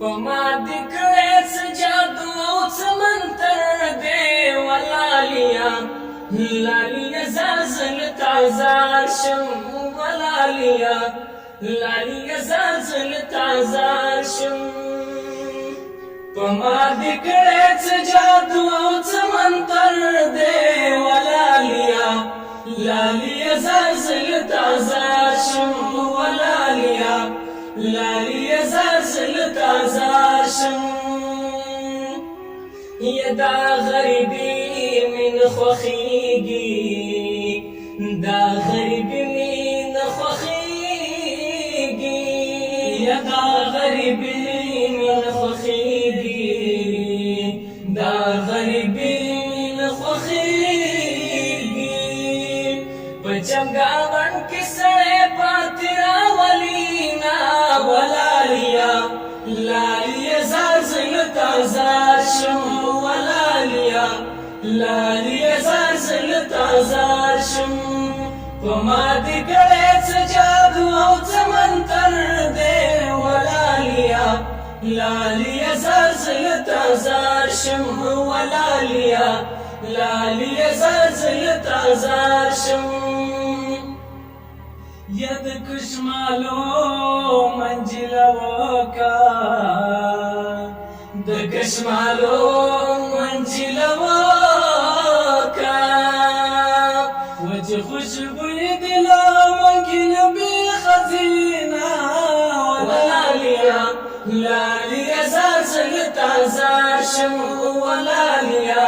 پما دکړې څه جادو او څه منتر دی ولالیا لالیا زلزل تازار شم ولالیا لالیا زلزل تازار شم پما دکړې څه جادو او څه منتر دی ولالیا لالیا زلزل تازار شم ولالیا لالیا زلزل تازار شم یدا غریبی من خوخیگی دا غریبی من خوخیگی یدا غریبی من خوخیگی دا غریبی من خوخیگی پچنگاون کسڑے پاترا ولینا ولالیا لالیا زلزل تازار شم ولالیا لالیا زلزل تازار شم پما دکړې څه جادو او څه منتر دی ولالیا لالیا زلزل تازار شم ولالیا لالیا زلزل تازار شم ید کشمالو منجل وکا د کشمالو منجل وکا وجه خوشبوی دلا ممکن بی خزینہ ولالیا لالیا زلزل تازار شم ولالیا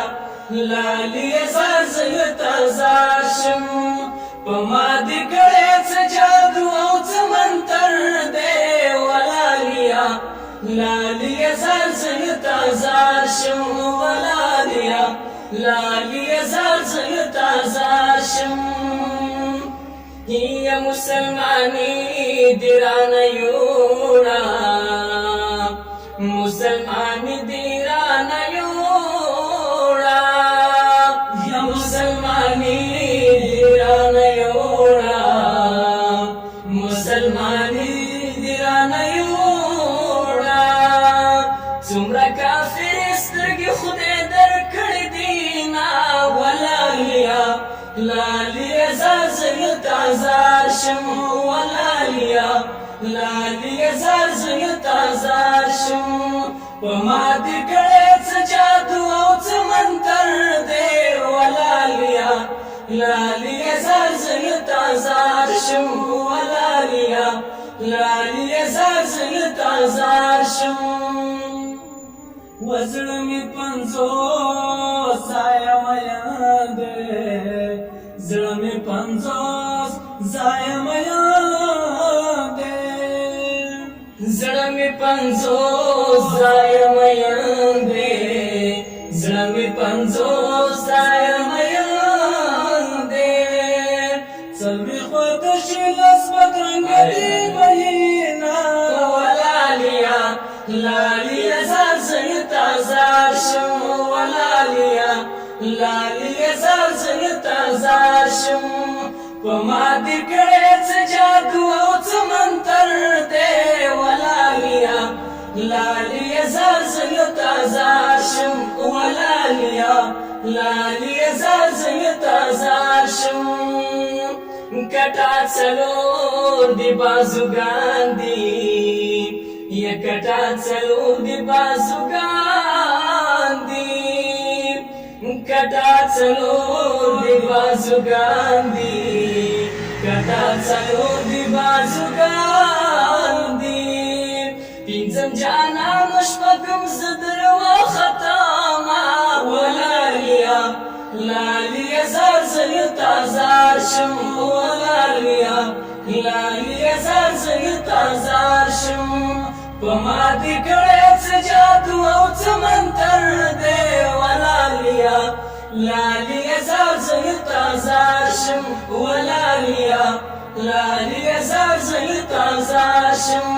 لالیا زلزل تازار شم پما دکړې څه جادو او څه منتر دی ولالیا لالیا زلزل تازار شم ولالیا لالیا زلزل تازار شم یا مسلمانی دیرانه یوړه مسلمانی دیرانه یوړه یا مسلمانی دیرانه یوړه مسلمانی دیرانه یوړه څومره کافر سترګې خدای درکړې دي نا ولالیا لالیا زلزل تازار شم ولالیا لالیا زلزل تازار شم پما دکړې څه جادو او څه منتر دی ولالیا لالیا زلزل تازار شم ولالیا لالیا زلزل تازار شم وزړه می پنځوس ځایه میان دی زړه می پنځوس ځایه میان دی زړه می پنځوس ځایه میان دی زړه می پنځوس ځایه میان دی څلوي خوا د شلس بدرنګه دی بهینا ولالیا لالیا زلزل تازار شم ولالیا لالیا زلزل تازار شم پما دکړې څه جادو او څه منتر دی ولالیا لالیا زلزل تازار شم ولالیا لالیا زلزل تازار شم کټا څلور دی بازوګان دی یکټا څلور دی بازوګان دی کټا څلور دی بازوګان دی کټا څلور دی بازوګان دی پینځم جانان شپږم زدر و ختمه ولالیا لالیا زلزل تازار شم ولالیا لالیا زلزل تازار شم پما دکړې څه جادو او څه منتر دی ولالیا لالیا زلزل تازار شم ولالیا لالیا زلزل تازار شم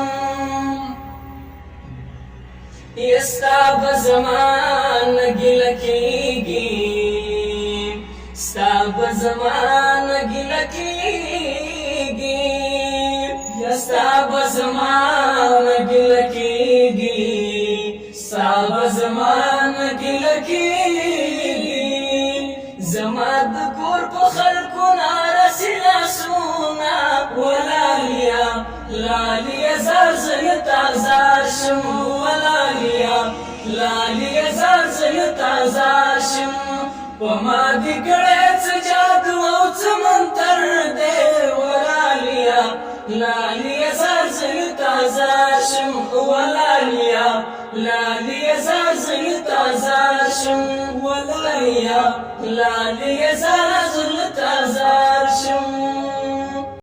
یستا بزمان ګیله کېږي ستا بزمان ګیله کېږي ستا بزمان ګیله کېږي شم ولالیا لالیا زار زلتا زار شم وما دی کړه څه جادو او څه منتر دې ولالیا لالیا زار زلتا زار شم ولالیا لالیا زار زلتا زار شم ولالیا لالیا زار زلتا زار شم